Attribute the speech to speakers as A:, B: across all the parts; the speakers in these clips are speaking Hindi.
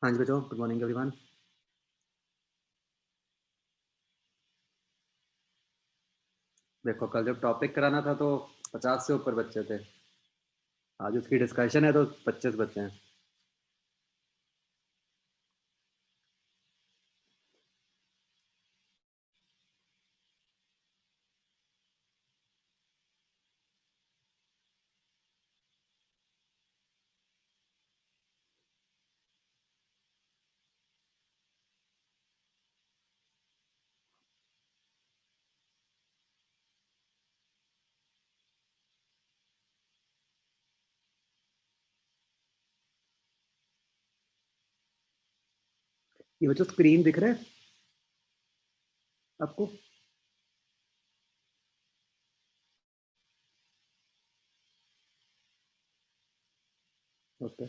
A: हाँ जी बच्चों, गुड मॉर्निंग एवरीवन। देखो कल जब टॉपिक कराना था तो 50 से ऊपर बच्चे थे। आज उसकी डिस्कशन है तो 25 बच्चे हैं। ये बच्चों स्क्रीन दिख रहा है आपको? ओके।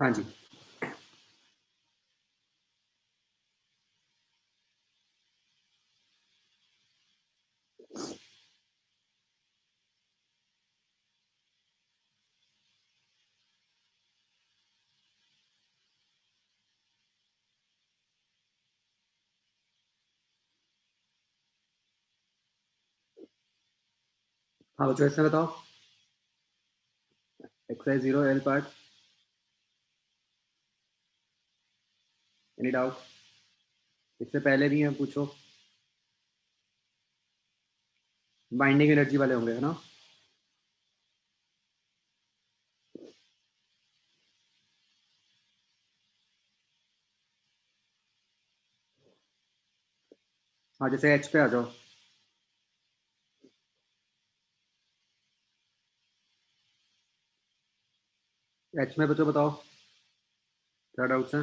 A: हाँ जी। हाँ बच्चों, इसमें बताओ exercise 0 L part. Any doubt? इससे पहले भी हैं, पूछो। बाइंडिंग एनर्जी वाले होंगे, है ना? हाँ, जैसे एच पे आ जाओ। एच में बच्चों बताओ क्या डाउट्स हैं?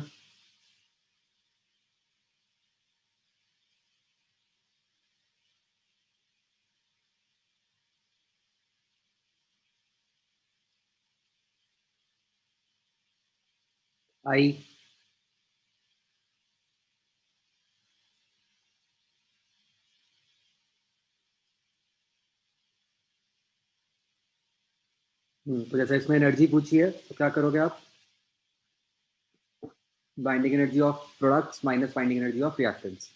A: आई। तो जैसे इसमें एनर्जी पूछी है तो क्या करोगे आप? Binding energy of products minus binding energy of reactants.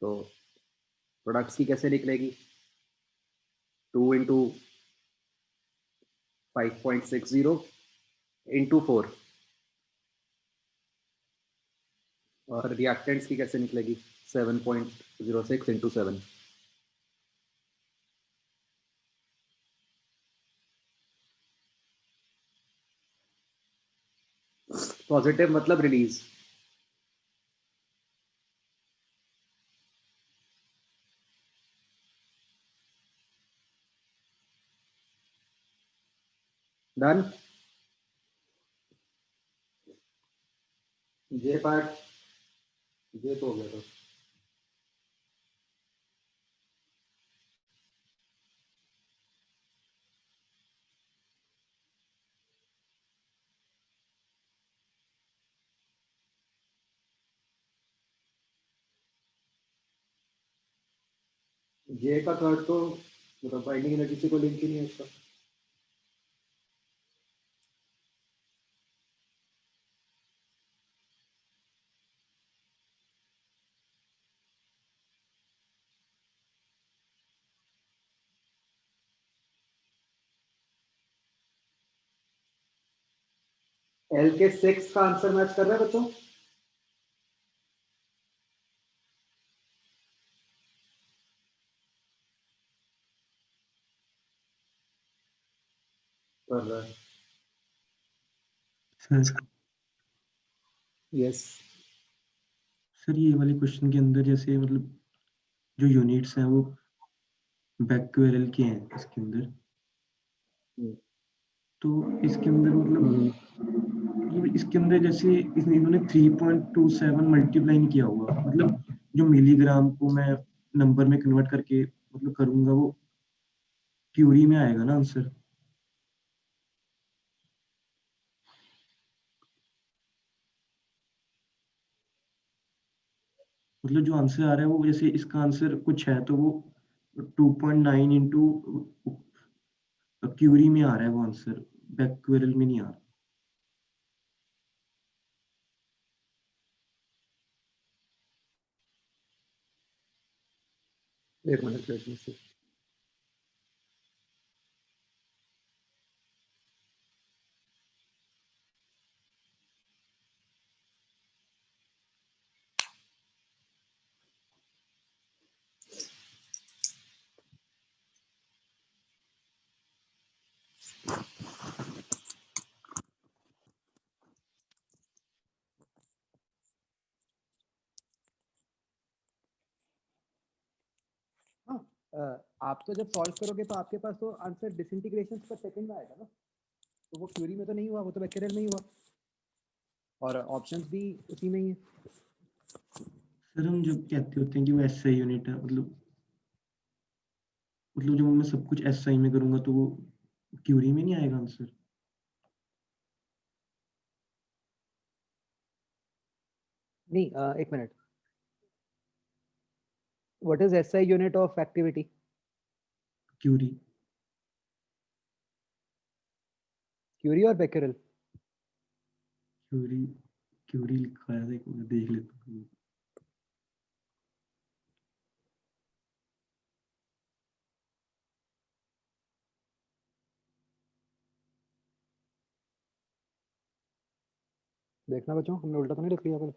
A: तो प्रोडक्ट्स की कैसे निकलेगी? 2 × 5.60 × 4। और रिएक्टेंट्स की कैसे निकलेगी? 7.06 × 7। पॉजिटिव मतलब रिलीज। डन। जे पार्ट, जे तो हो गया। तो जे का थर्ड तो मतलब बाइंडिंग एनर्जी से कोई लिंक ही नहीं है इसका। एल के 6 का आंसर मैच कर रहा है बच्चों? कर रहा है।
B: Sir
A: yes.
B: सर ये वाले क्वेश्चन के अंदर जैसे मतलब जो यूनिट्स हैं वो बैक्यूएल के हैं इसके अंदर, तो इसके अंदर मतलब इसके अंदर जैसे इन्होंने 3.27 मल्टीप्लाई नहीं किया हुआ, मतलब जो मिलीग्राम को मैं नंबर में कन्वर्ट करके मतलब करूंगा वो क्यूरी में आएगा ना आंसर। मतलब जो आंसर आ रहा है वो जैसे इसका आंसर कुछ है तो वो 2.9 इंटू क्यूरी में आ रहा है वो आंसर, बैक्यूरेल में नहीं आ रहा।
A: एक मिनट वेट मी सी। हाँ, आप तो जब सॉल्व करोगे तो आपके पास तो आंसर डिसइंटीग्रेशन पर सेकंड में आएगा ना, तो वो क्यूरी में तो नहीं हुआ, वो तो बैक्टीरियल में ही हुआ, और ऑप्शंस भी उसी में ही है।
B: सर हम जब कहते होते हैं कि वो एसआई यूनिट है, मतलब जब मैं सब कुछ एसआई में करूंगा तो वो क्यूरी में नहीं आएगा आंसर।
A: नहीं, एक minute, what is SI unit of activity?
B: Curie.
A: Curie और बैक्टीरियल?
B: क्यूरी, क्यूरी लिखा है, देखो मैं देख लेता हूँ।
A: देखना बच्चों, हमने उल्टा तो नहीं लिख लिया कुछ?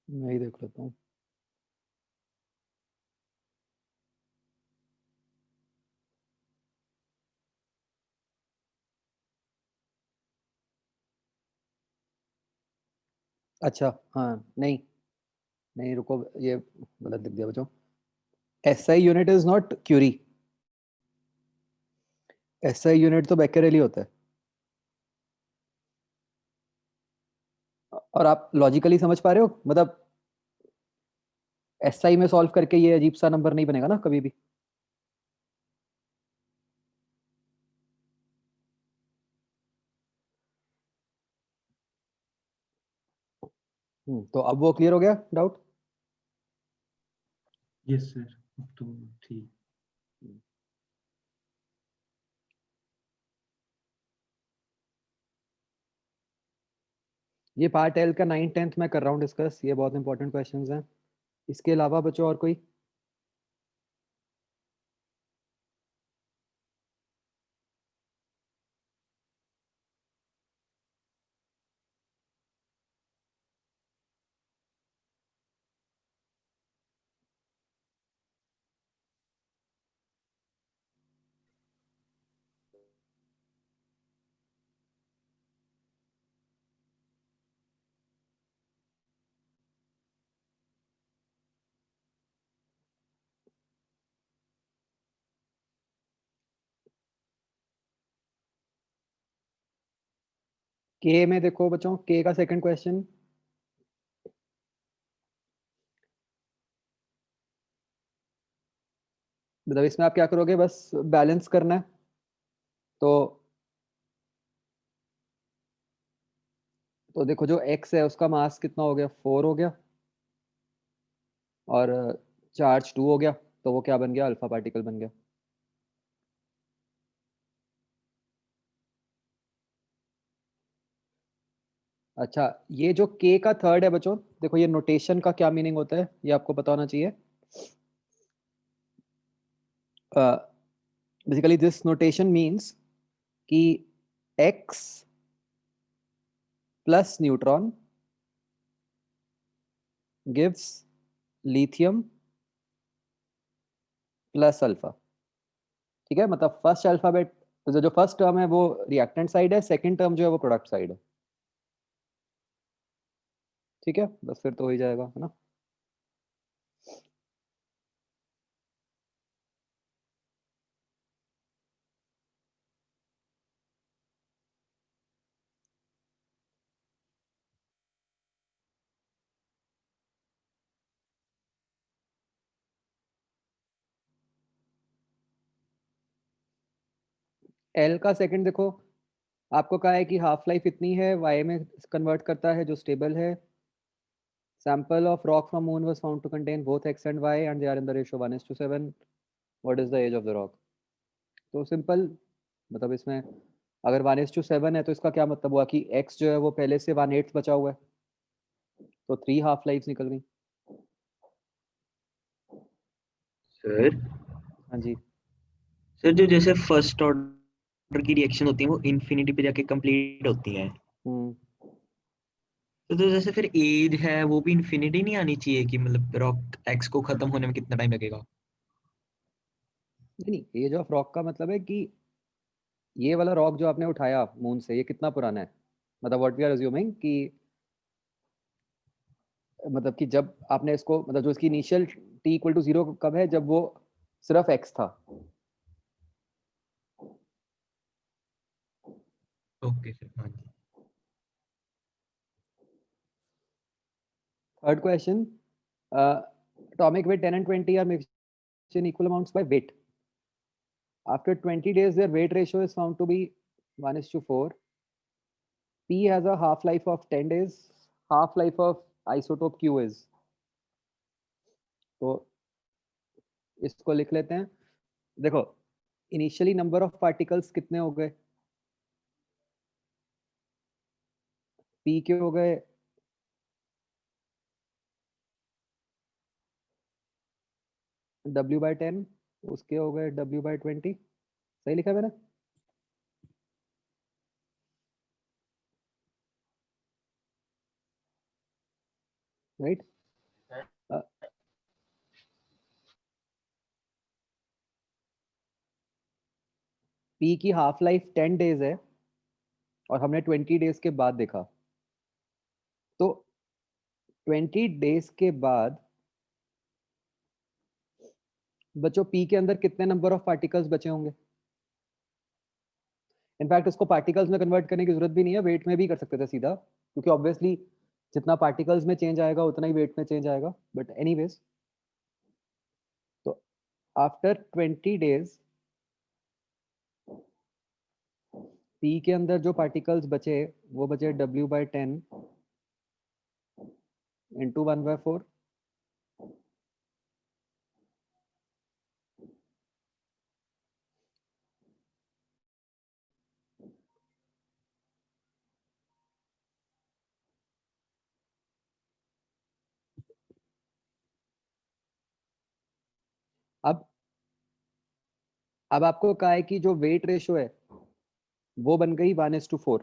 A: मैं ही देख लेता हूँ। अच्छा, हाँ, नहीं नहीं, रुको, ये गलत लिख दिया बच्चों। SI unit is not curie, SI unit तो बैक्टीरियल ही होता है। और आप लॉजिकली समझ पा रहे हो, मतलब एसआई में सॉल्व करके ये अजीब सा नंबर नहीं बनेगा ना कभी भी। तो अब वो क्लियर हो गया डाउट?
B: यस सर, अब तो ठीक।
A: ये पार्ट एल का 9th 10th में कर रहा हूँ डिस्कस, ये बहुत इंपॉर्टेंट क्वेश्चंस हैं। इसके अलावा बच्चों और कोई? के में देखो बच्चों, के का सेकंड क्वेश्चन, मतलब इसमें आप क्या करोगे, बस बैलेंस करना है। तो देखो, जो एक्स है उसका मास कितना हो गया, 4 हो गया, और चार्ज 2 हो गया, तो वो क्या बन गया, अल्फा पार्टिकल बन गया। अच्छा, ये जो के का थर्ड है बच्चों, देखो ये नोटेशन का क्या मीनिंग होता है, ये आपको पता होना चाहिए। बेसिकली दिस नोटेशन मीन्स कि x plus neutron gives lithium plus alpha. ठीक है, मतलब फर्स्ट अल्फाबेट, जो फर्स्ट टर्म है वो रिएक्टेंट साइड है, सेकंड टर्म जो है वो प्रोडक्ट साइड है। ठीक है, बस फिर तो हो ही जाएगा, है ना। L का सेकंड देखो, आपको कहा है कि हाफ लाइफ इतनी है, y में कन्वर्ट करता है जो स्टेबल है. Sample of rock from moon was found to contain both x and y and they are in the ratio 1:7. What is the age of the rock? तो सिंपल, मतलब इसमें अगर 1:7 है तो इसका क्या मतलब हुआ कि x जो है वो पहले से 1/8 बचा हुआ है, तो 3 हाफ लाइफ निकल गई.
C: सर
A: हाँ जी.
C: सर जो जैसे फर्स्ट ऑर्डर की रिएक्शन होती है वो इन्फिनिटी पे जाके कंप्लीट होती है, तो जैसे फिर एज है वो भी इन्फिनिटी नहीं आनी चाहिए कि मतलब रॉक एक्स को खत्म होने में कितना टाइम लगेगा?
A: नहीं, एज ऑफ रॉक का मतलब है कि ये वाला रॉक जो आपने उठाया मून से, ये कितना पुराना है. मतलब व्हाट वी आर अज्यूमिंग कि मतलब कि जब आपने इसको, मतलब जो इसकी इनिशियल t इक्वल टू 0 कब है, जब वो सिर्फ x था.
C: ओके सर, हाँ जी.
A: Third question, atomic weight 10 and 20 are mixed in equal amounts by weight. After 20 days, their weight ratio is found to be 1:4. P has a half-life of 10 days. Half-life of isotope Q is. तो इसको लिख लेते हैं. देखो, इनिशियली नंबर ऑफ पार्टिकल्स कितने हो गए? P के हो गए W/10, उसके हो गए W/20. सही लिखा है मैंने? राइट. P की हाफ लाइफ 10 डेज है और हमने 20 डेज के बाद देखा, तो 20 डेज के बाद बच्चों P के अंदर कितने नंबर ऑफ पार्टिकल्स बचे होंगे? इनफैक्ट इसको पार्टिकल्स में कन्वर्ट करने की जरूरत भी नहीं है, वेट में भी कर सकते थे सीधा, क्योंकि ऑब्वियसली जितना पार्टिकल्स में चेंज आएगा उतना ही वेट में चेंज आएगा. बट एनीवेज, तो आफ्टर 20 डेज P के अंदर जो पार्टिकल्स बचे वो बचे W/10 इंटू 1/4. अब आपको कहा है कि जो वेट रेशो है वो बन गई 1:4.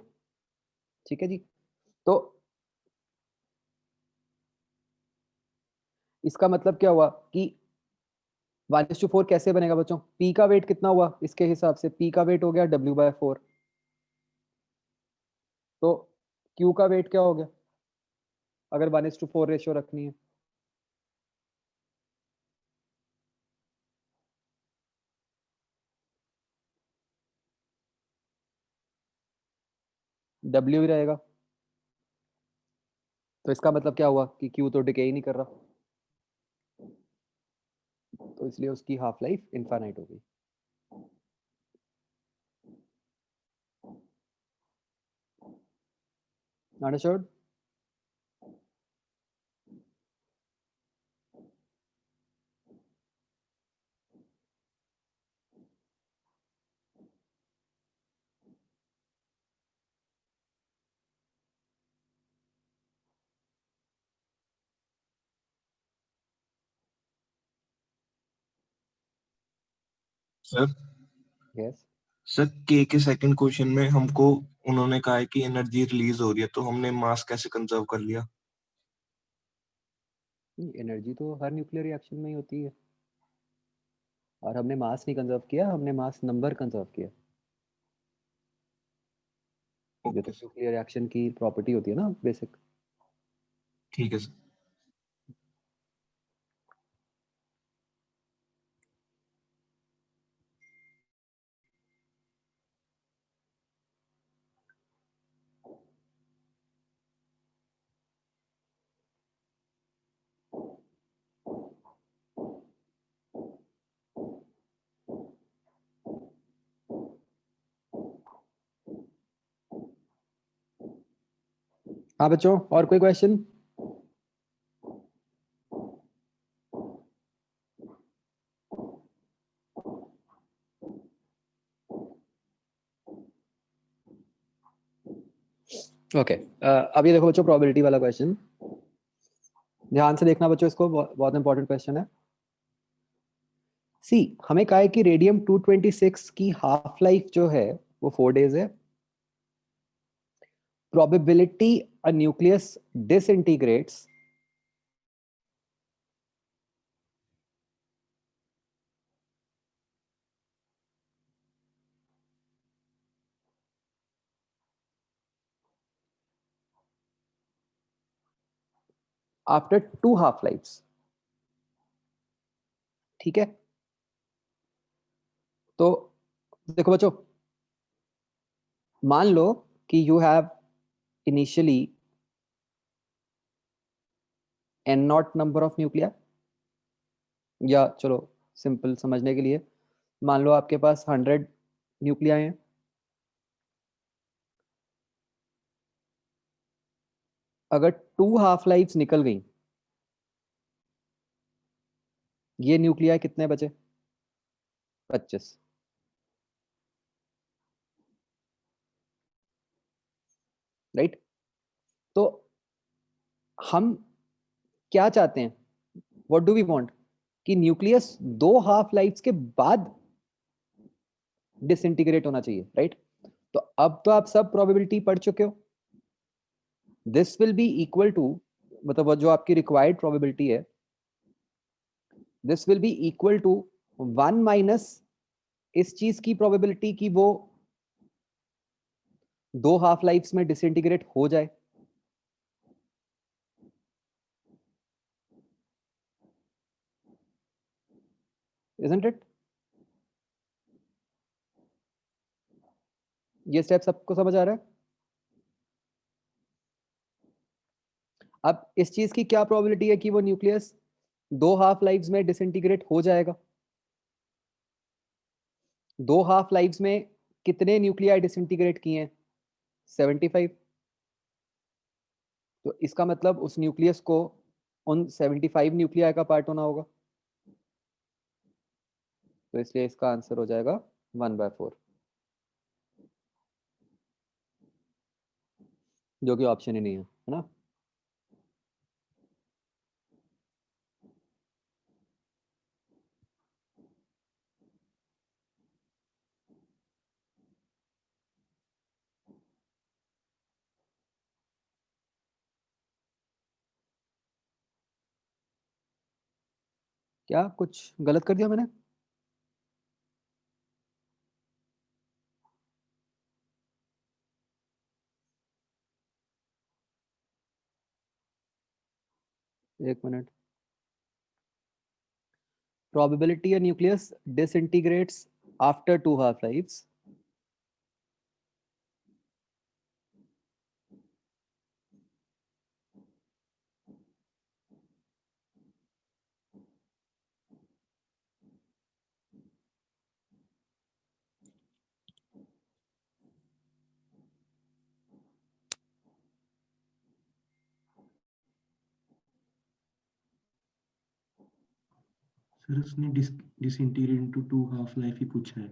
A: ठीक है जी. तो इसका मतलब क्या हुआ कि 1:4 कैसे बनेगा बच्चों? P का वेट कितना हुआ? इसके हिसाब से P का वेट हो गया W/4. तो Q का वेट क्या हो गया अगर 1:4 रेशियो रखनी है? W ही रहेगा. तो इसका मतलब क्या हुआ कि Q तो डिके ही नहीं कर रहा, तो इसलिए उसकी हाफ लाइफ इनफाइनाइट हो गई. अंडरस्टूड?
D: Sir
A: yes.
D: सर के सेकंड क्वेश्चन में हमको उन्होंने कहा है कि एनर्जी रिलीज हो रही है, तो हमने मास कैसे कंजर्व कर लिया?
A: एनर्जी तो हर न्यूक्लियर रिएक्शन में ही होती है, और हमने मास नहीं कंजर्व किया, हमने मास नंबर कंजर्व किया. ये तो
D: ओके सर,
A: न्यूक्लियर रिएक्शन की प्रॉपर्टी होती है ना, बेसिक.
D: ठीक है सर.
A: हाँ बच्चों, और कोई क्वेश्चन? ओके, अब ये देखो बच्चों, प्रोबेबिलिटी वाला क्वेश्चन ध्यान से देखना बच्चों, इसको बहुत इंपॉर्टेंट क्वेश्चन है। सी, हमें कहा है कि रेडियम 226 की हाफ लाइफ जो है वो 4 डेज है। Probability a nucleus disintegrates after 2 half lifes. ठीक है, तो देखो बच्चों, मान लो कि you have initially n not number of nuclei, या चलो सिंपल समझने के लिए मान लो आपके पास 100 न्यूक्लिया हैं। अगर 2 हाफ लाइफ्स निकल गई, ये न्यूक्लिया कितने बचे? 25। राइट, तो हम क्या चाहते हैं, व्हाट डू वी वांट, कि न्यूक्लियस 2 हाफ लाइफ्स के बाद डिसइंटीग्रेट होना चाहिए। राइट, तो अब तो आप सब प्रोबेबिलिटी पढ़ चुके हो। This will be equal to, मतलब जो आपकी रिक्वायर्ड प्रोबेबिलिटी है, this will be equal to 1 minus इस चीज की प्रोबेबिलिटी कि वो 2 हाफ लाइफ्स में डिसइंटीग्रेट हो जाए। Isn't it? ये स्टेप सबको समझ आ रहा है? अब इस चीज की क्या प्रोबेबिलिटी है कि वो न्यूक्लियस 2 हाफ लाइफ्स में डिसइंटीग्रेट हो जाएगा? 2 हाफ लाइफ्स में कितने न्यूक्लियाई डिसइंटीग्रेट किए हैं? 75। तो इसका मतलब उस न्यूक्लियस को उन 75 न्यूक्लियाई का पार्ट होना होगा, तो इसलिए इसका आंसर हो जाएगा 1/4, जो कि ऑप्शन ही नहीं है ना। क्या कुछ गलत कर दिया मैंने? एक minute. Probability a nucleus disintegrates after 2 half lives.
B: Sir उसने डिसइंटीग्रेट इनटू 2 हाफ लाइफ ही पूछा है।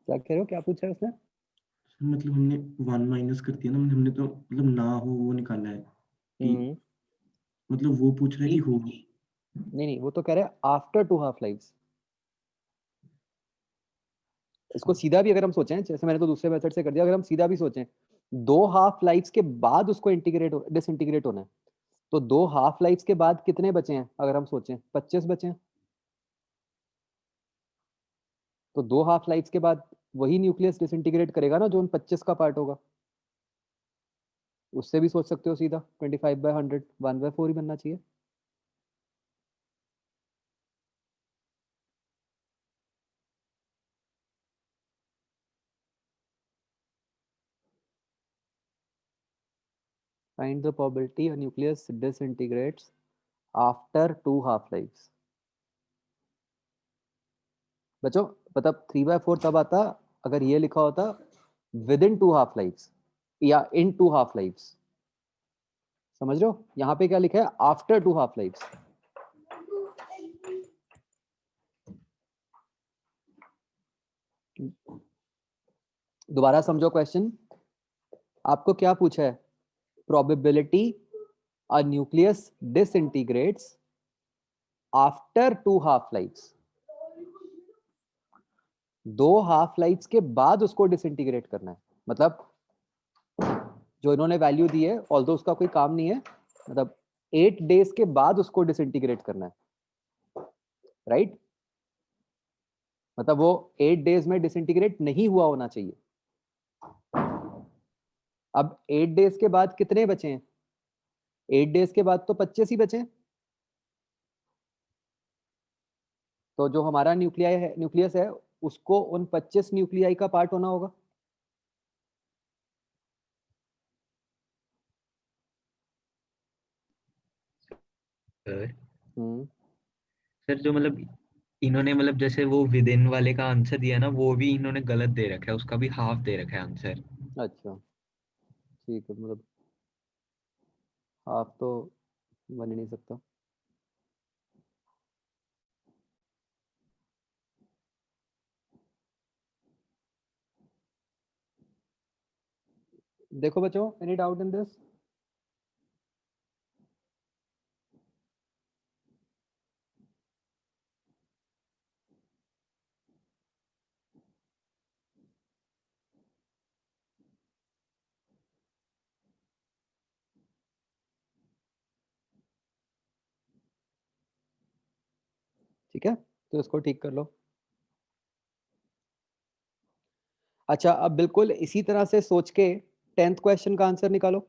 A: क्या कह रहे हो, क्या पूछा है उसने?
B: सर मतलब हमने 1 माइनस कर दिया ना, हमने तो मतलब ना हो वो निकाला है कि मतलब वो पूछ रहा है कि हो।
A: नहीं, वो तो कह रहे हैं आफ्टर 2 हाफ लाइव्स। इसको सीधा भी अगर हम सोचें, जैसे मैंने तो दूसरे मेथड से कर दिया, अगर हम सीधा भी सोचें 2 हाफ लाइव्स के बाद उसको इंटीग्रेट डिसइंटीग्रेट होना है, तो 2 हाफ लाइव्स के बाद कितने बचे हैं? अगर हम सोचें 25 बचे हैं, तो 2 हाफ लाइव्स के बाद वही न्यूक्लियस डिसइंटीग्रेट करेगा ना जो उन 25 का पार्ट होगा। उससे भी सोच सकते हो सीधा, 25/100 1/4 ही बनना चाहिए। Find the probability a nucleus disintegrates after 2 half lives. बच्चों मतलब 3/4 तब आता अगर ये लिखा होता विद इन 2 हाफ लाइफ्स या इन 2 हाफ लाइफ्स। समझ रहे हो? यहाँ पे क्या लिखा है? After 2 half lifes. दोबारा समझो क्वेश्चन। आपको क्या पूछा है? Probability a nucleus disintegrates after 2 half lifes. 2 half lifes के बाद उसको डिसइंटीग्रेट करना है। मतलब जो इन्होंने वैल्यू दी है, ऑल्दो उसका कोई काम नहीं है, मतलब 8 डेज के बाद उसको डिसइंटीग्रेट करना है, राइट? मतलब वो 8 डेज में डिसइंटीग्रेट नहीं हुआ होना चाहिए। अब 8 डेज के बाद कितने बचे हैं? 8 डेज के बाद तो 25 ही बचे हैं। तो जो हमारा न्यूक्लियस है उसको उन 25 न्यूक्लियाई का पार्ट होना होगा।
C: सर जो मतलब इन्होंने मतलब जैसे वो विद इन वाले का आंसर दिया ना, वो भी इन्होंने गलत दे रखा है, उसका भी हाफ दे रखा है आंसर।
A: अच्छा ठीक है, मतलब हाफ तो बन ही नहीं सकता। देखो बच्चों, एनी डाउट इन दिस? ठीक है, तो इसको ठीक कर लो। अच्छा, अब बिल्कुल इसी तरह से सोच के 10th क्वेश्चन का आंसर निकालो।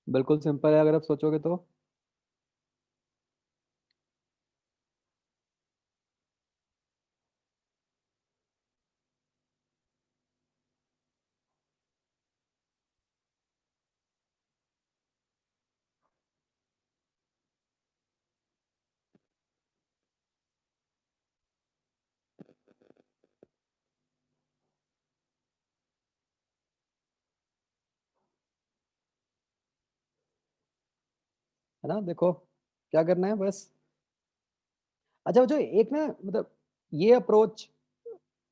A: बिल्कुल सिंपल है अगर आप सोचोगे तो। है ना? देखो क्या करना है बस। अच्छा बच्चों, एक ना मतलब ये अप्रोच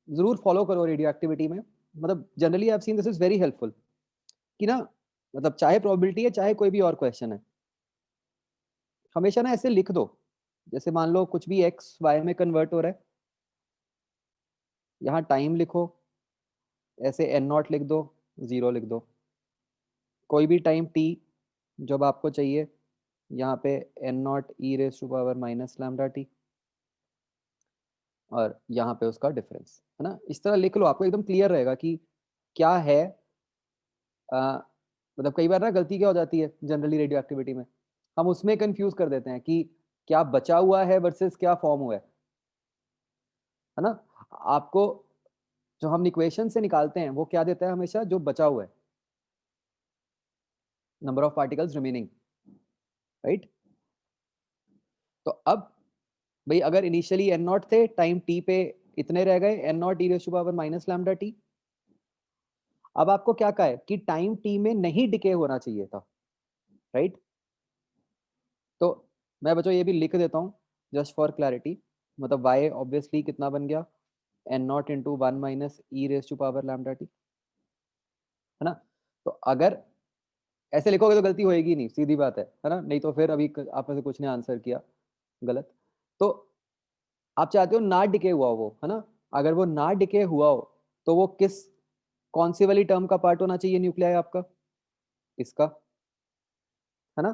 A: जरूर फॉलो करो रेडियो एक्टिविटी में। मतलब generally I have seen this is very helpful कि ना, मतलब चाहे प्रोबेबिलिटी है चाहे कोई भी और क्वेश्चन है, हमेशा ना ऐसे लिख दो। जैसे मान लो कुछ भी एक्स वाई में कन्वर्ट हो रहा है, यहाँ टाइम लिखो, ऐसे एन नॉट लिख दो, 0 लिख दो। कोई भी टाइम टी जब आपको चाहिए, यहाँ पे n not e raise to power minus lambda t, और यहाँ पे उसका डिफरेंस, है ना? इस तरह लिख लो, आपको एकदम क्लियर रहेगा कि क्या है। मतलब कई बार ना गलती क्या हो जाती है जनरली रेडियो एक्टिविटी में, हम उसमें कंफ्यूज कर देते हैं कि क्या बचा हुआ है वर्सेस क्या फॉर्म हुआ है ना? आपको जो हम इक्वेशन से निकालते हैं वो क्या देता है हमेशा? जो बचा हुआ है, number of particles remaining, right? तो अब भाई अगर इनिशियली एन नॉट थे, टाइम टी पे इतने रह गए, n not e raise to power minus lambda t. अब आपको क्या कहा है कि टाइम टी में नहीं डिके होना चाहिए था, राइट? तो मैं बच्चों ये भी लिख देता हूँ जस्ट फॉर क्लैरिटी। मतलब y ऑब्वियसली कितना बन गया? N not into 1 minus e raise to power lambda t, है ना। तो अगर ऐसे लिखोगे तो गलती होएगी नहीं, सीधी बात है ना। नहीं तो फिर अभी आप में से कुछ ने आंसर किया गलत। तो आप चाहते हो ना डिके हुआ हो वो, है ना। अगर वो ना डिके हुआ हो तो वो कौन सी वाली टर्म का पार्ट होना चाहिए न्यूक्लियाई आपका, इसका, है ना।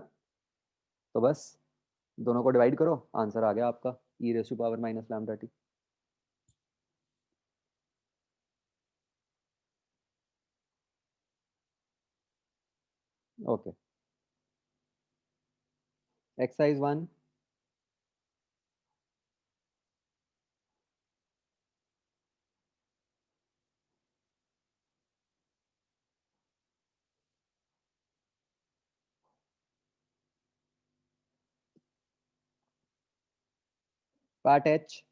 A: तो बस दोनों को डिवाइड करो, आंसर आ गया आपका e raise to power minus lambda t. Okay, exercise 1। Part H,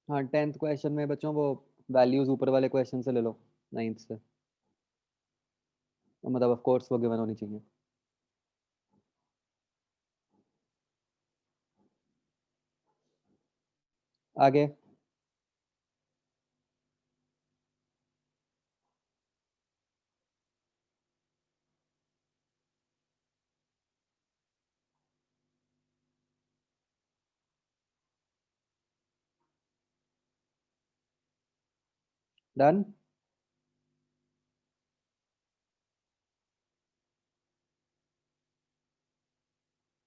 A: हाँ 10th क्वेश्चन में बच्चों वो वैल्यूज ऊपर वाले क्वेश्चन से ले लो, 9th से, मतलब ऑफ कोर्स वो गिवन होनी चाहिए। आगे, डन।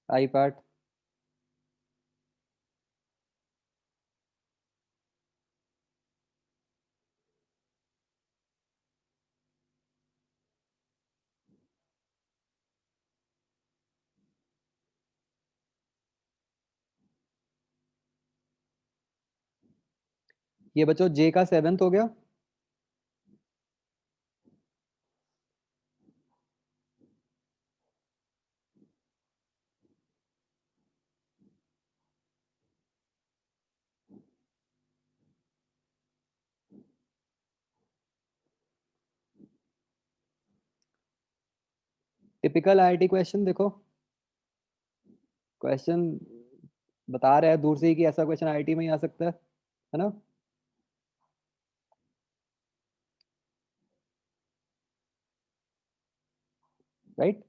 A: आई पार्ट, ये बच्चों जे का 7th हो गया। टिपिकल आईआईटी क्वेश्चन देखो, क्वेश्चन बता रहा है दूर से ही कि ऐसा क्वेश्चन आईआईटी में ही आ सकता है ना। राइट,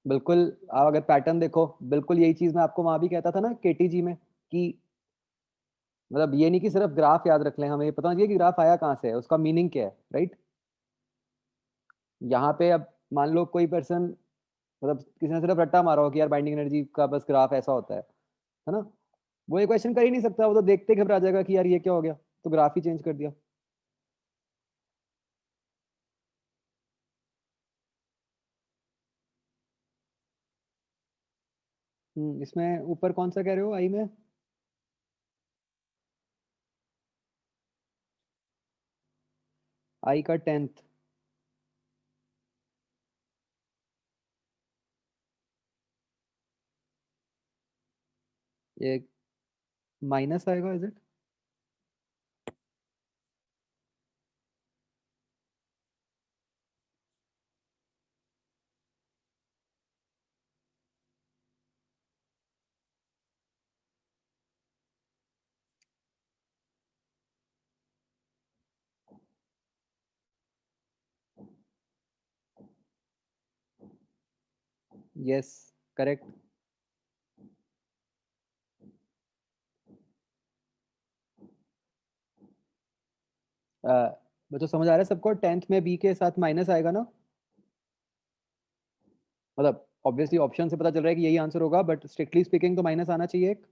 A: बिल्कुल। आप अगर पैटर्न देखो, बिल्कुल यही चीज मैं आपको वहां भी कहता था ना केटीजी में, कि मतलब ये नहीं कि सिर्फ ग्राफ याद रख लें, हमें ये पता होना चाहिए कि ग्राफ आया कहाँ से है, उसका मीनिंग क्या है। राइट, यहाँ पे अब मान लो कोई पर्सन, मतलब किसी ने सिर्फ रट्टा मारा हो कि यार बाइंडिंग एनर्जी का बस ग्राफ ऐसा होता है ना। वो ये क्वेश्चन कर ही नहीं सकता, वो तो देखते घबरा जाएगा कि यार ये क्या हो गया, तो ग्राफ ही चेंज कर दिया। इसमें ऊपर कौन सा कह रहे हो आई में, आई का 10th, ये माइनस आएगा इज इट। Yes, correct. बच्चों समझ आ रहा है सबको, 10th में बी के साथ माइनस आएगा ना, मतलब ऑब्वियसली ऑप्शन से पता चल रहा है कि यही आंसर होगा, बट स्ट्रिक्टली स्पीकिंग तो माइनस आना चाहिए एक।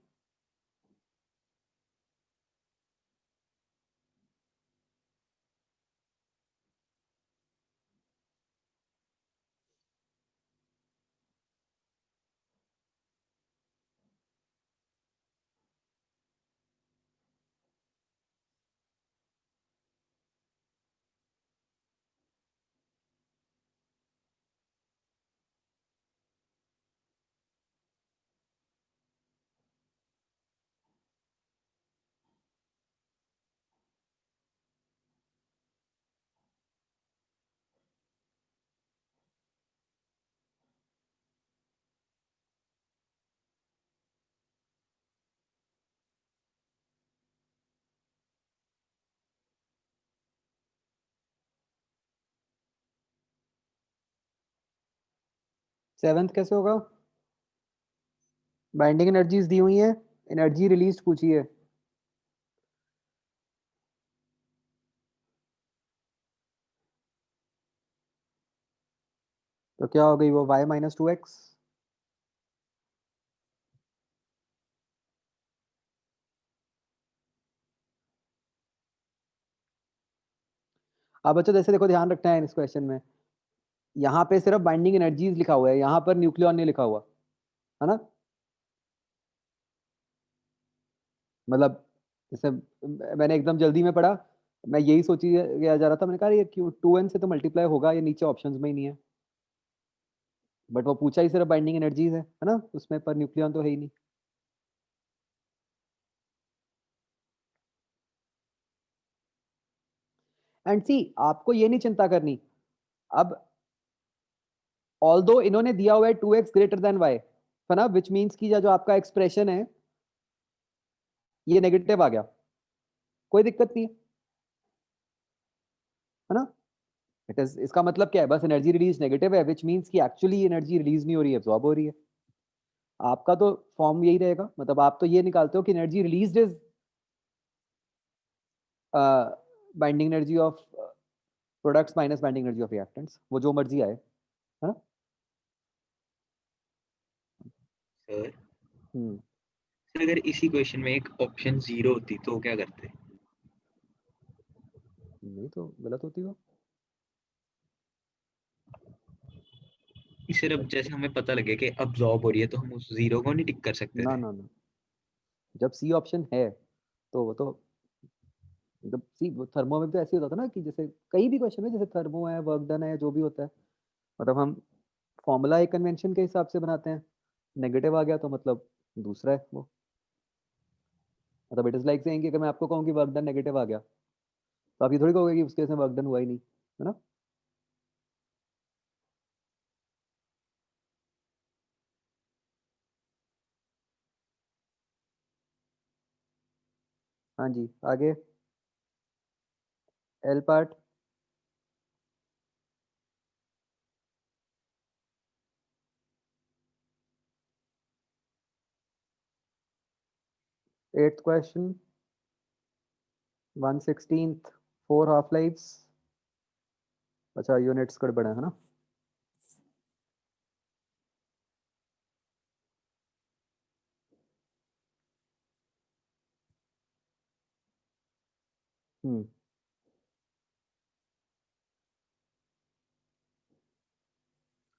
A: 7th कैसे होगा? बाइंडिंग एनर्जीज दी हुई है, एनर्जी रिलीज पूछी है। तो क्या हो गई वो y माइनस 2x। अब बच्चों जैसे देखो, ध्यान रखना है इस क्वेश्चन में, यहाँ पे सिर्फ बाइंडिंग एनर्जीज लिखा हुआ है, यहाँ पर न्यूक्लियॉन नहीं लिखा हुआ है ना। मतलब जैसे मैंने एकदम जल्दी में पढ़ा, मैं यही सोची गया जा रहा था, मैंने कहा ये क्यों 2n से तो मल्टीप्लाई होगा, ये नीचे ऑप्शंस में ही नहीं है, बट वो पूछा ही सिर्फ बाइंडिंग एनर्जीज है ना, उसमें पर न्यूक्लियॉन तो है ही नहीं। एंड सी आपको ये नहीं चिंता करनी, अब ऑल्दो इन्होंने दिया हुआ है 2x ग्रेटर देन y है ना, विच मीन्स की जो आपका एक्सप्रेशन है ये नेगेटिव आ गया, कोई दिक्कत नहीं है ना। इट इज, इसका मतलब क्या है, बस एनर्जी रिलीज नेगेटिव है, विच मीन्स की एक्चुअली एनर्जी रिलीज नहीं हो रही है, एब्जॉर्ब हो रही है। आपका तो फॉर्म यही रहेगा, मतलब आप तो ये निकालते हो कि energy released is binding energy of products minus binding energy of reactants, वो जो मर्जी आए, है ना।
C: सर
A: हम्म,
C: अगर इसी क्वेश्चन में एक ऑप्शन 0 होती तो क्या करते?
A: नहीं तो गलत होती हो।
C: सिर्फ जैसे हमें पता लगे कि अब्जॉर्ब हो रही है तो हम उस 0 को नहीं टिक कर सकते
A: ना
C: थे?
A: ना ना, जब सी ऑप्शन है तो वो तो मतलब सी थर्मो में तो ऐसे होता था ना, कि जैसे कई भी क्वेश्चन है, जैसे थर्मो है, वर्क डन है, जो भी होता है, मतलब हम फॉर्मूला एक कन्वेंशन के हिसाब से बनाते हैं, नेगेटिव आ गया तो मतलब दूसरा है वो, मतलब इट इज लाइक सेइंग कि अगर मैं आपको कहूँ कि वर्क डन नेगेटिव आ गया, तो आप ये थोड़ी कहोगे कि उसके केस में वर्क डन हुआ ही नहीं, है ना। हाँ जी, आगे L part. Eighth question 116th 4 half lives. अच्छा यूनिट्स गड़बड़ है ना। हम्म,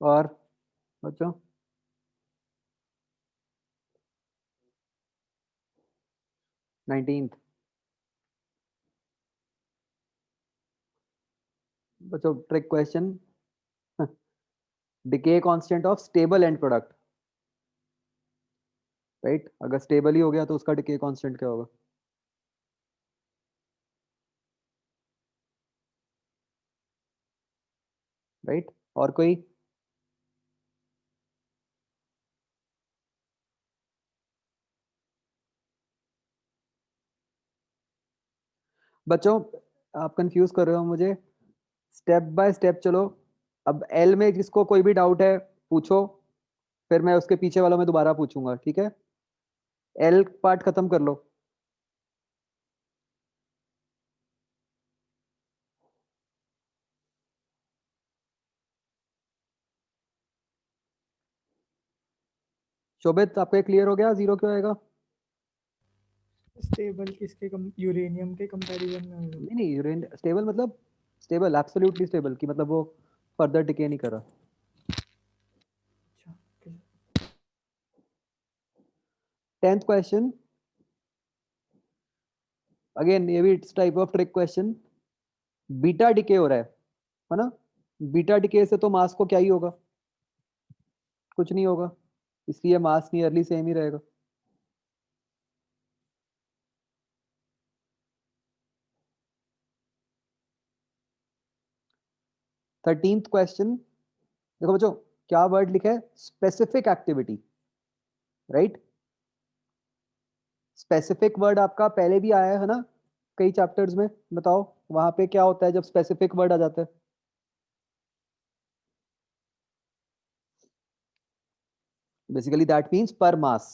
A: और बच्चों 19th बच्चों trick question, decay constant of stable and product, right. अगर स्टेबल ही हो गया तो उसका डिके कांस्टेंट क्या होगा? राइट, और कोई? बच्चों आप कंफ्यूज कर रहे हो मुझे, स्टेप बाय स्टेप चलो। अब एल में जिसको कोई भी डाउट है पूछो, फिर मैं उसके पीछे वालों में दोबारा पूछूंगा, ठीक है। एल पार्ट खत्म कर लो। शोभित आपको क्लियर हो गया, 0 क्यों आएगा?
E: स्टेबल किसके यूरेनियम के कंपैरिजन में होगा?
A: नहीं नहीं, यूरेन स्टेबल मतलब स्टेबल, एब्सोल्युटली स्टेबल, की मतलब वो फर्दर डिके नहीं कर रहा।
E: अच्छा okay.
A: 10th क्वेश्चन, अगेन ये भी it's type of trick question. Beta decay हो रहा है ना। बीटा डिके से तो मास को क्या ही होगा, कुछ नहीं होगा, इसलिए मास नियरली सेम ही रहेगा। थर्टींथ क्वेश्चन, देखो बच्चों क्या वर्ड लिखा है, specific activity, right. Specific word आपका पहले भी आया है ना कई चैप्टर्स में, बताओ वहां पे क्या होता है जब स्पेसिफिक वर्ड आ जाता है? बेसिकली दैट मीन्स पर मास।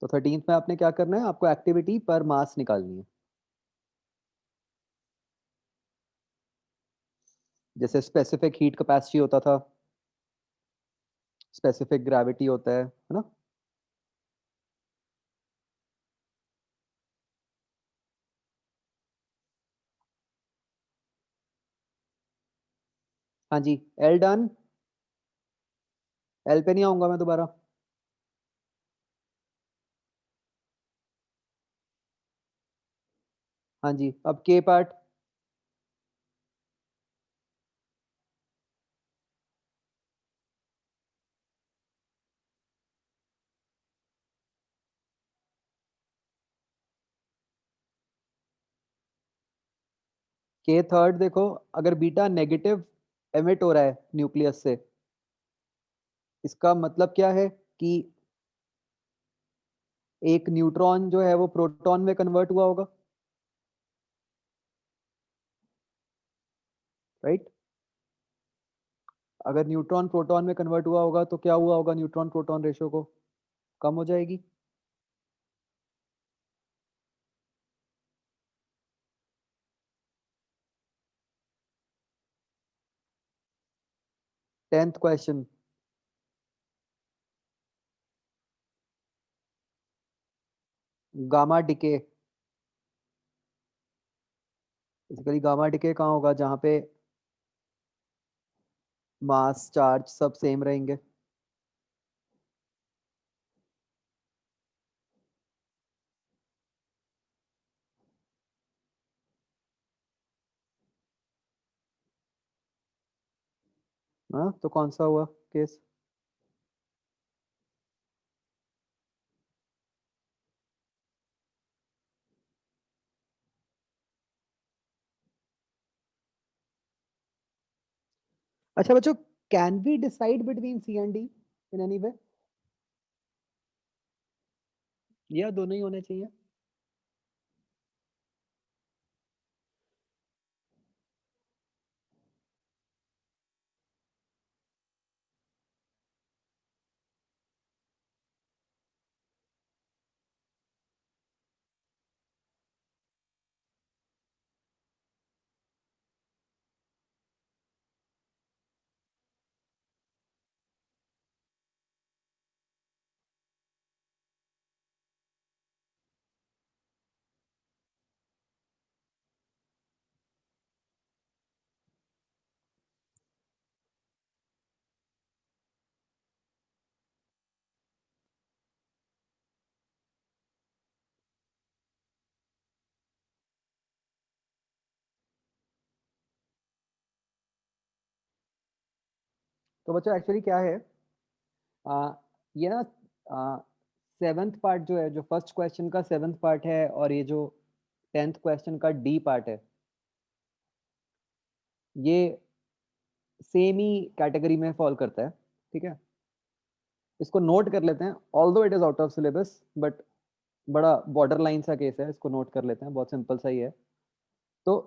A: तो 13th में आपने क्या करना है, आपको एक्टिविटी पर मास निकालनी है। जैसे स्पेसिफिक हीट कैपेसिटी होता था, स्पेसिफिक ग्रेविटी होता है ना। हाँ जी, एल डन। एल पे नहीं आऊंगा मैं दोबारा। हाँ जी, अब के पार्ट। के थर्ड देखो, अगर बीटा नेगेटिव एमिट हो रहा है न्यूक्लियस से, इसका मतलब क्या है कि एक न्यूट्रॉन जो है वो प्रोटॉन में कन्वर्ट हुआ होगा, राइट। अगर न्यूट्रॉन प्रोटॉन में कन्वर्ट हुआ होगा तो क्या हुआ होगा, न्यूट्रॉन प्रोटॉन रेशियो को कम हो जाएगी। Tenth question, gamma decay. Basically gamma decay कहाँ होगा, जहाँ पे मास चार्ज सब सेम रहेंगे। हाँ, तो कौन सा हुआ केस। अच्छा बच्चों, can we decide between C and D in any way, या दोनों ही होने चाहिए। तो बच्चों एक्चुअली क्या है, ये ना सेवेंथ पार्ट जो है, जो फर्स्ट क्वेश्चन का सेवेंथ पार्ट है, और ये जो 10th क्वेश्चन का डी पार्ट है, ये सेम ही कैटेगरी में फॉल करता है। ठीक है, इसको नोट कर लेते हैं, although it is out of syllabus, but बड़ा बॉर्डर लाइन सा केस है, इसको नोट कर लेते हैं, बहुत सिंपल सा ही है। तो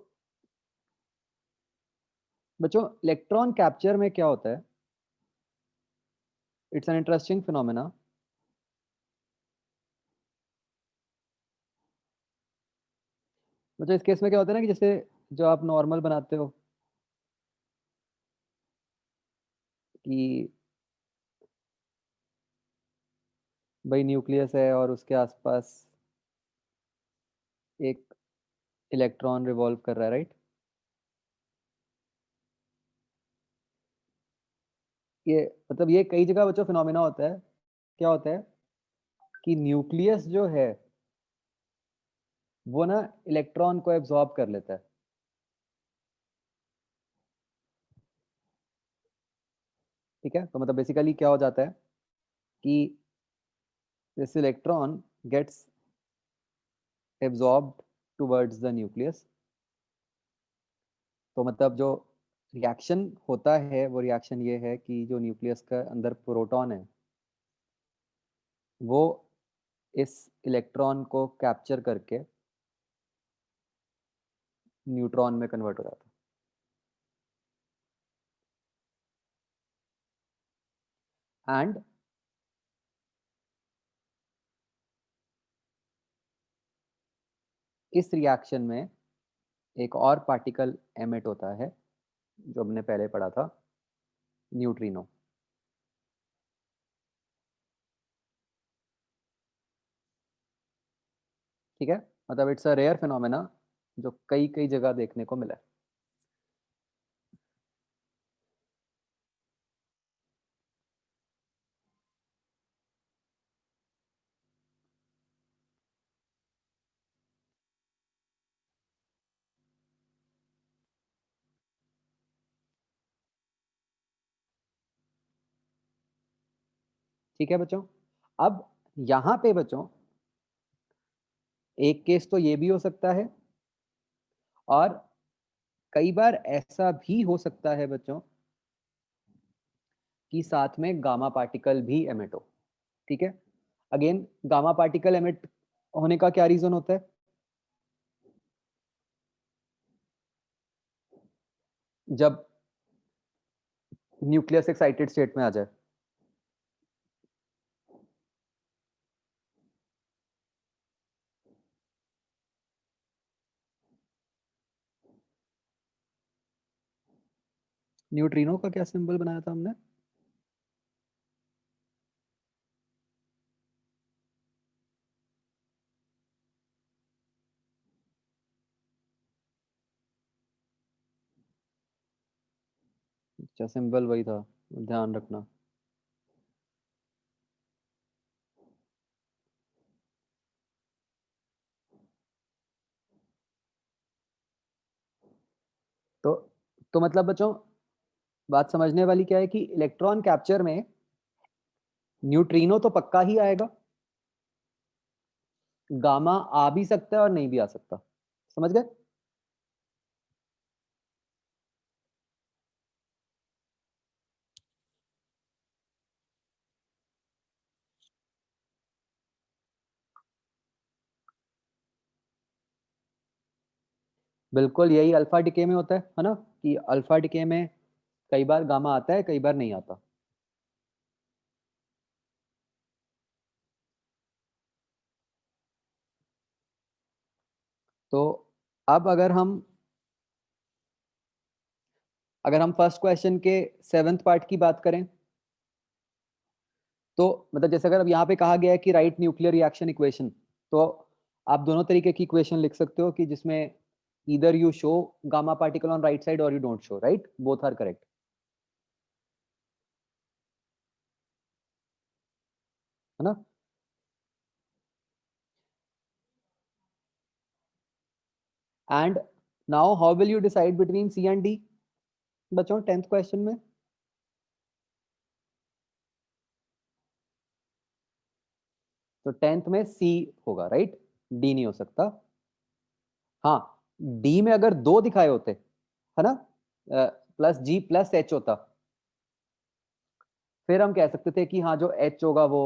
A: बच्चों, इलेक्ट्रॉन कैप्चर में क्या होता है, इट्स एन इंटरेस्टिंग फिनोमेना। मतलब इस केस में क्या होता है ना, कि जैसे जो आप नॉर्मल बनाते हो कि भाई न्यूक्लियस है और उसके आसपास एक इलेक्ट्रॉन रिवॉल्व कर रहा है, राइट। ये मतलब ये कई जगह बच्चों फिनोमेना होता है। क्या होता है कि न्यूक्लियस जो है वो ना इलेक्ट्रॉन को एब्जॉर्ब कर लेता है। ठीक है, तो मतलब बेसिकली क्या हो जाता है कि this electron gets absorbed towards the nucleus. तो मतलब जो रिएक्शन होता है वो रिएक्शन ये है कि जो न्यूक्लियस का अंदर प्रोटॉन है वो इस इलेक्ट्रॉन को कैप्चर करके न्यूट्रॉन में कन्वर्ट हो जाता है। एंड इस रिएक्शन में एक और पार्टिकल एमिट होता है जो हमने पहले पढ़ा था, न्यूट्रिनो। ठीक है, मतलब इट्स अ रेयर फिनोमेना जो कई कई जगह देखने को मिला है। ठीक है बच्चों, अब यहाँ पे बच्चों एक केस तो ये भी हो सकता है, और कई बार ऐसा भी हो सकता है बच्चों कि साथ में गामा पार्टिकल भी एमिट हो। ठीक है, अगेन गामा पार्टिकल एमिट होने का क्या रीजन होता है? जब न्यूक्लियस एक्साइटेड स्टेट में आ जाए। न्यूट्रिनो का क्या सिंबल बनाया था हमने? अच्छा, सिंबल वही था, ध्यान रखना। तो मतलब बच्चों बात समझने वाली क्या है कि इलेक्ट्रॉन कैप्चर में न्यूट्रिनो तो पक्का ही आएगा, गामा आ भी सकता है और नहीं भी आ सकता। समझ गए? बिल्कुल यही अल्फा डिके में होता है ना, कि अल्फा डिके में कई बार गामा आता है, कई बार नहीं आता। तो अब अगर हम फर्स्ट क्वेश्चन के 7th पार्ट की बात करें, तो मतलब जैसे अगर अब यहाँ पे कहा गया है कि राइट न्यूक्लियर रिएक्शन इक्वेशन, तो आप दोनों तरीके की इक्वेशन लिख सकते हो कि जिसमें either you show gamma particle on right side or you don't show, right? Both are correct. है ना? And now how will you decide between C and D? बच्चों 10th क्वेश्चन में तो 10th में C होगा, राइट? D नहीं हो सकता। हाँ, D में अगर 2 दिखाए होते, है ना, प्लस G प्लस H होता, फिर हम कह सकते थे कि हाँ जो H होगा वो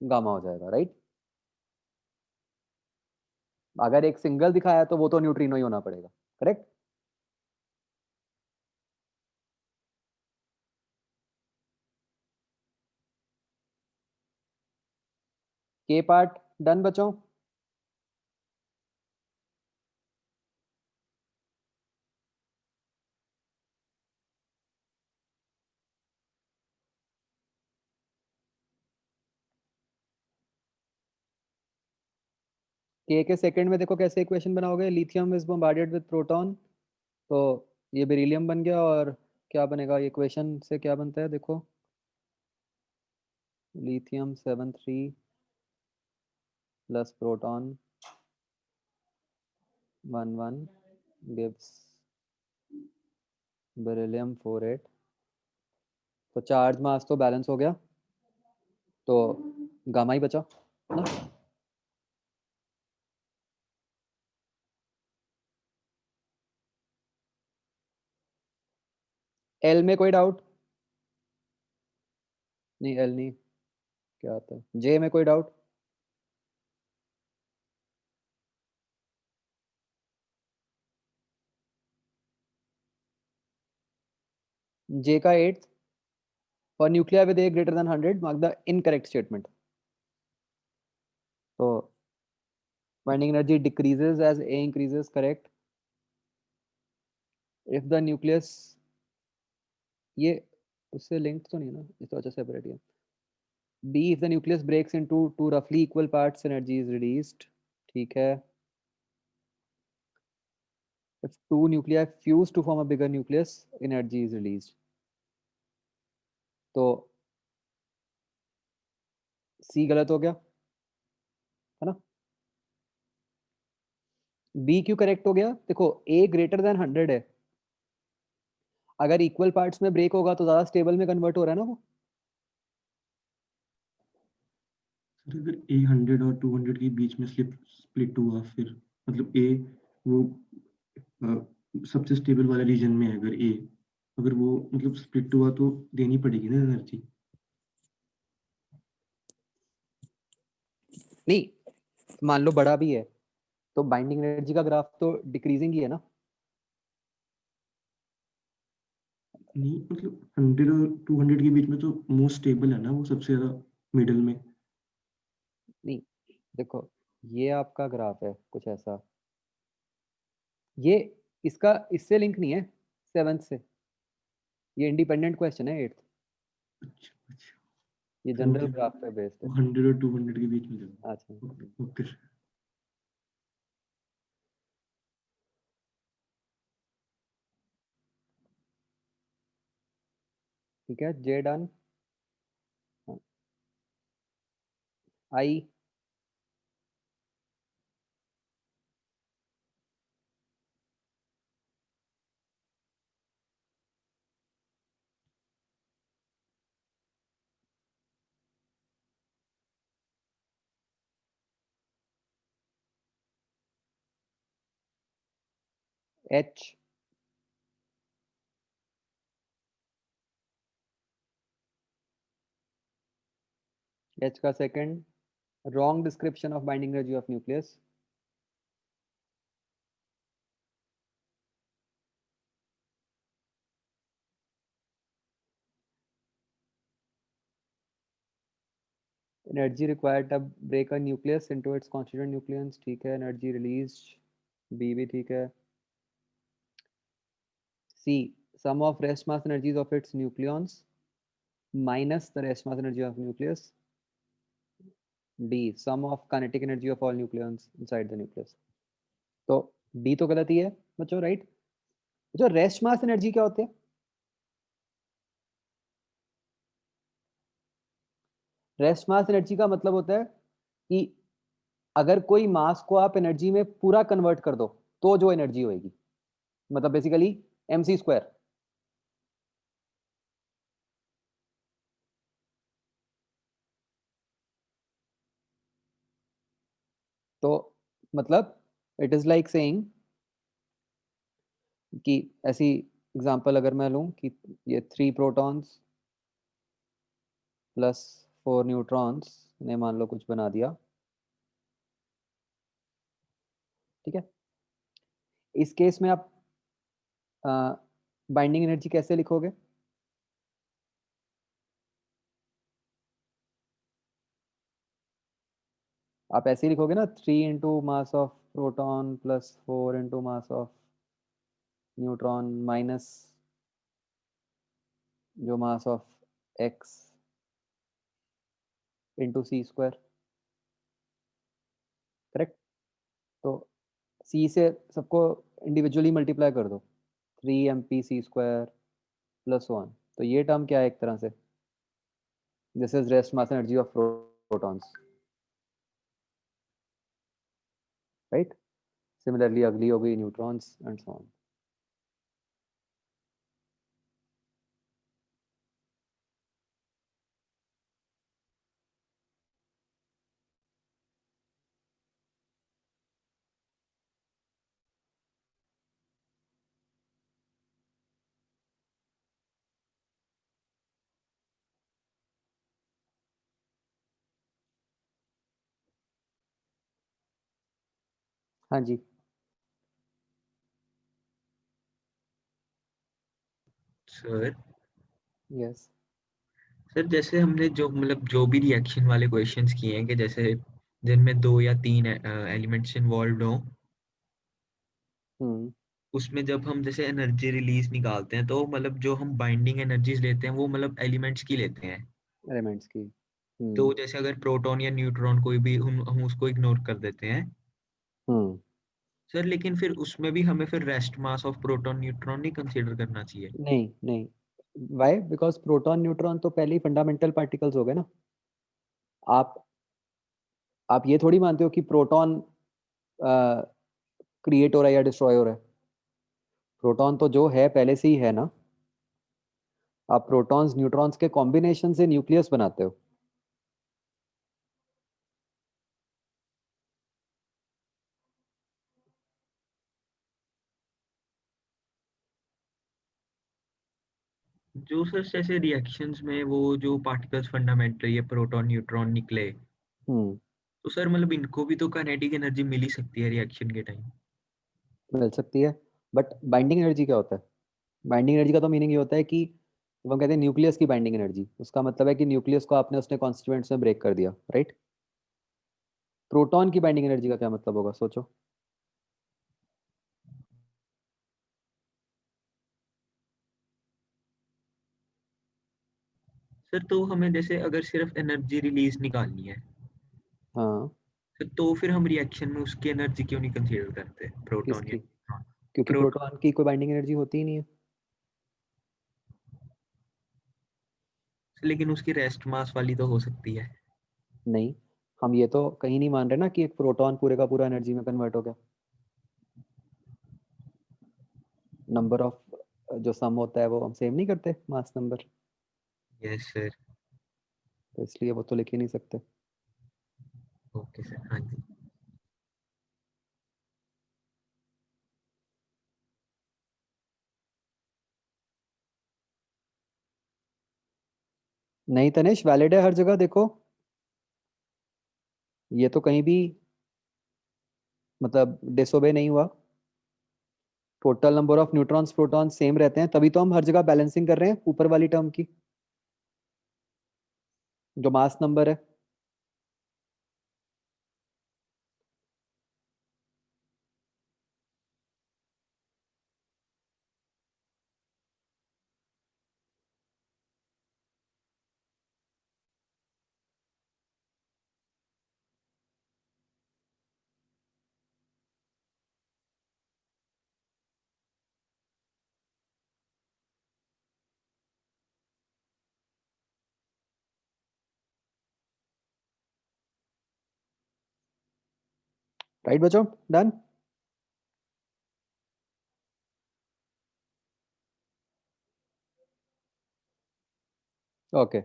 A: गामा हो जाएगा, राइट? अगर एक सिंगल दिखाया तो वो तो न्यूट्रिनो ही होना पड़ेगा, करेक्ट? के पार्ट डन बच्चों? के सेकंड में देखो कैसे इक्वेशन बनाओगे, lithium is bombarded with proton, तो ये बेरिलियम बन गया, और क्या बनेगा इक्वेशन से, क्या बनता है देखो, lithium 73 plus proton 11 gives beryllium 48, तो चार्ज मास तो बैलेंस हो गया, तो गामा ही बचा ना। एल में कोई डाउट नहीं? एल नहीं, क्या आता है? जे में कोई डाउट? जे का 8th, और nuclear with A greater than 100 mark the incorrect statement. तो Binding energy decreases as A increases, correct? If the nucleus, ये उससे linked तो नहीं है ना, ये तो अच्छा separate है. B, if the nucleus breaks into two roughly equal parts, energy is released. ठीक है. If two nuclei fuse to form a bigger nucleus, energy is released. तो C गलत हो गया, है ना? B क्यों करेक्ट हो गया? देखो A ग्रेटर देन 100 है, अगर इक्वल पार्ट्स में ब्रेक होगा तो ज्यादा स्टेबल में कन्वर्ट हो रहा है ना वो.
B: सर अगर ए 100 और 200 के बीच में स्प्लिट हुआ, फिर मतलब ए वो सबसे स्टेबल वाले रीजन में है, अगर वो मतलब स्प्लिट हुआ तो देनी पड़ेगी ना एनर्जी.
A: नहीं, मान लो बड़ा भी है तो बाइंडिंग एनर्जी का ग्राफ तो डिक्रीजिंग ही है ना.
B: नहीं मतलब 100 और 200 के बीच में तो मोस्ट स्टेबल है ना वो, सबसे ज्यादा मिडिल में.
A: नहीं, देखो ये आपका ग्राफ है कुछ ऐसा, ये इसका इससे लिंक नहीं है 7th से, ये इंडिपेंडेंट क्वेश्चन है 8th.
B: अच्छा अच्छा,
A: ये
B: फिर
A: जनरल
B: मुझे
A: ग्राफ पे बेस्ड है.
B: 100 और 200 के बीच में देना.
A: अच्छा,
B: ओके ओके.
A: ठीक है. J done. I, H, H का second, wrong description of binding energy of nucleus. Energy required to break a nucleus into its constituent nucleons. ठीक है. Energy released, B भी ठीक है. C, sum of rest mass energies of its nucleons minus the rest mass energy of nucleus. D, sum of kinetic energy of all nucleons inside the nucleus. तो D तो गलत ही है बच्चों, राइट? जो रेस्ट मास एनर्जी क्या होती है? रेस्ट मास एनर्जी का मतलब होता है कि अगर कोई मास को आप एनर्जी में पूरा कन्वर्ट कर दो तो जो एनर्जी होगी, मतलब बेसिकली mc². तो मतलब इट इज लाइक सेइंग कि ऐसी एग्जांपल अगर मैं लूं कि ये 3 प्रोटॉन्स प्लस 4 न्यूट्रॉन्स ने मान लो कुछ बना दिया, ठीक है. इस केस में आप बाइंडिंग एनर्जी कैसे लिखोगे? आप ऐसे ही लिखोगे ना, 3 into mass of proton plus 4 into mass of neutron minus जो mass of x into c², correct? तो c से सबको इंडिविजुअली मल्टीप्लाई कर दो, 3mp(c²) प्लस 1. तो ये टर्म क्या है एक तरह से? This is rest mass energy of protons, right? Similarly अगली हो गई न्यूट्रॉन्स एंड सो ऑन. हाँ जी.
C: Sir
A: yes.
C: सर जैसे हमने जो मतलब जो भी रिएक्शन वाले क्वेश्चंस किए हैं कि जैसे जिनमें 2 या 3 एलिमेंट्स इन्वॉल्व हो,
A: हम्म
C: उसमें जब हम जैसे एनर्जी रिलीज निकालते हैं तो मतलब जो हम बाइंडिंग एनर्जीज लेते हैं वो मतलब एलिमेंट्स की लेते हैं।
A: एलिमेंट्स की।
C: तो जैसे अगर प्रोटॉन या न्यूट्रॉन कोई भी हम उसको इग्नोर कर देते हैं
A: हम्म
C: सर, लेकिन फिर उसमें भी हमें फिर rest mass of proton neutron नहीं कंसीडर करना चाहिए।
A: नहीं नहीं, वाई? बिकॉज प्रोटॉन न्यूट्रॉन तो पहले ही फंडामेंटल पार्टिकल्स हो गए ना। आप आप ये थोड़ी मानते हो कि प्रोटॉन क्रिएट हो रहा है या डिस्ट्रॉय हो रहा है। प्रोटॉन तो जो है पहले से ही है ना। आप प्रोटॉन्स न्यूट्रॉन्स के कॉम्बिनेशन से न्यूक्लियस बनाते हो।
C: जो सर जैसे रिएक्शंस में वो जो पार्टिकल्स फंडामेंटल ये प्रोटॉन न्यूट्रॉन निकले,
A: हम्म
C: तो सर मतलब इनको भी तो काइनेटिक एनर्जी मिल ही सकती है रिएक्शन के टाइम।
A: मिल सकती है, बट बाइंडिंग एनर्जी क्या होता है? बाइंडिंग एनर्जी का तो मीनिंग ये होता है कि वो कहते हैं न्यूक्लियस की बाइंडिंग एनर्जी। उसका मतलब है कि न्यूक्लियस को आपने उसने कॉन्स्टिट्यूएंट्स में ब्रेक कर दिया, राइट? प्रोटॉन की बाइंडिंग एनर्जी का क्या मतलब होगा, सोचो।
C: सर तो हमें जैसे अगर सिर्फ एनर्जी रिलीज निकालनी है
A: हाँ,
C: सर, तो फिर हम रिएक्शन में उसकी एनर्जी क्यों नहीं कंसीडर करते, प्रोटॉन या
A: किसकी?
C: न्यूट्रॉन?
A: क्योंकि
C: प्रोटॉन
A: प्रोटॉन की कोई बाइंडिंग एनर्जी होती ही नहीं है।
C: लेकिन उसकी रेस्ट मास वाली तो हो सकती है।
A: नहीं, हम ये तो कहीं नहीं मान रहे ना कि एक प्रोटॉन पूरे का पूरा एनर्जी में कन्वर्ट हो गया। नंबर ऑफ जो सम होता है वो हम सेम नहीं करते, मास नंबर।
C: Yes sir.
A: तो इसलिए वो तो लिख ही नहीं सकते।
C: ओके सर, हाँ जी।
A: नहीं तनेश, वैलिड है हर जगह, देखो। ये तो कहीं भी मतलब डिसोबे नहीं हुआ। Total number of neutrons proton same रहते हैं, तभी तो हम हर जगह बैलेंसिंग कर रहे हैं ऊपर वाली टर्म की, जो मास नंबर है। राइट बच्चों, डन। ओके,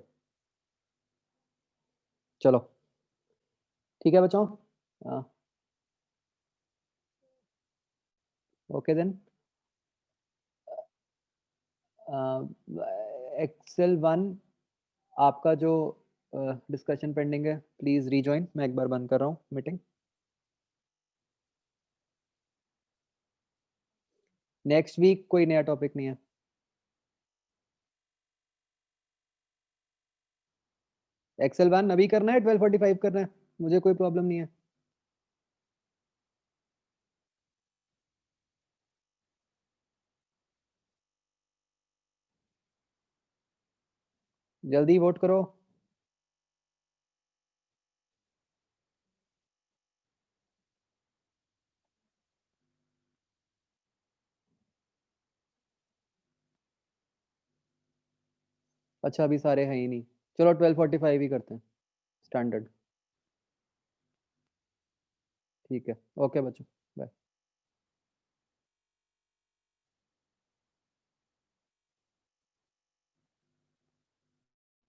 A: चलो ठीक है बच्चों। Okay then. एक्सेल 1 आपका जो डिस्कशन पेंडिंग है, प्लीज रीजॉइन। मैं एक बार बंद कर रहा हूँ मीटिंग। नेक्स्ट वीक कोई नया टॉपिक नहीं है। एक्सेल 1 अभी करना है, 12:45 करना है, मुझे कोई प्रॉब्लम नहीं है। जल्दी वोट करो। अच्छा, अभी सारे हैं ही नहीं। चलो 12:45 ही करते हैं, स्टैंडर्ड। ठीक है, ओके बच्चों।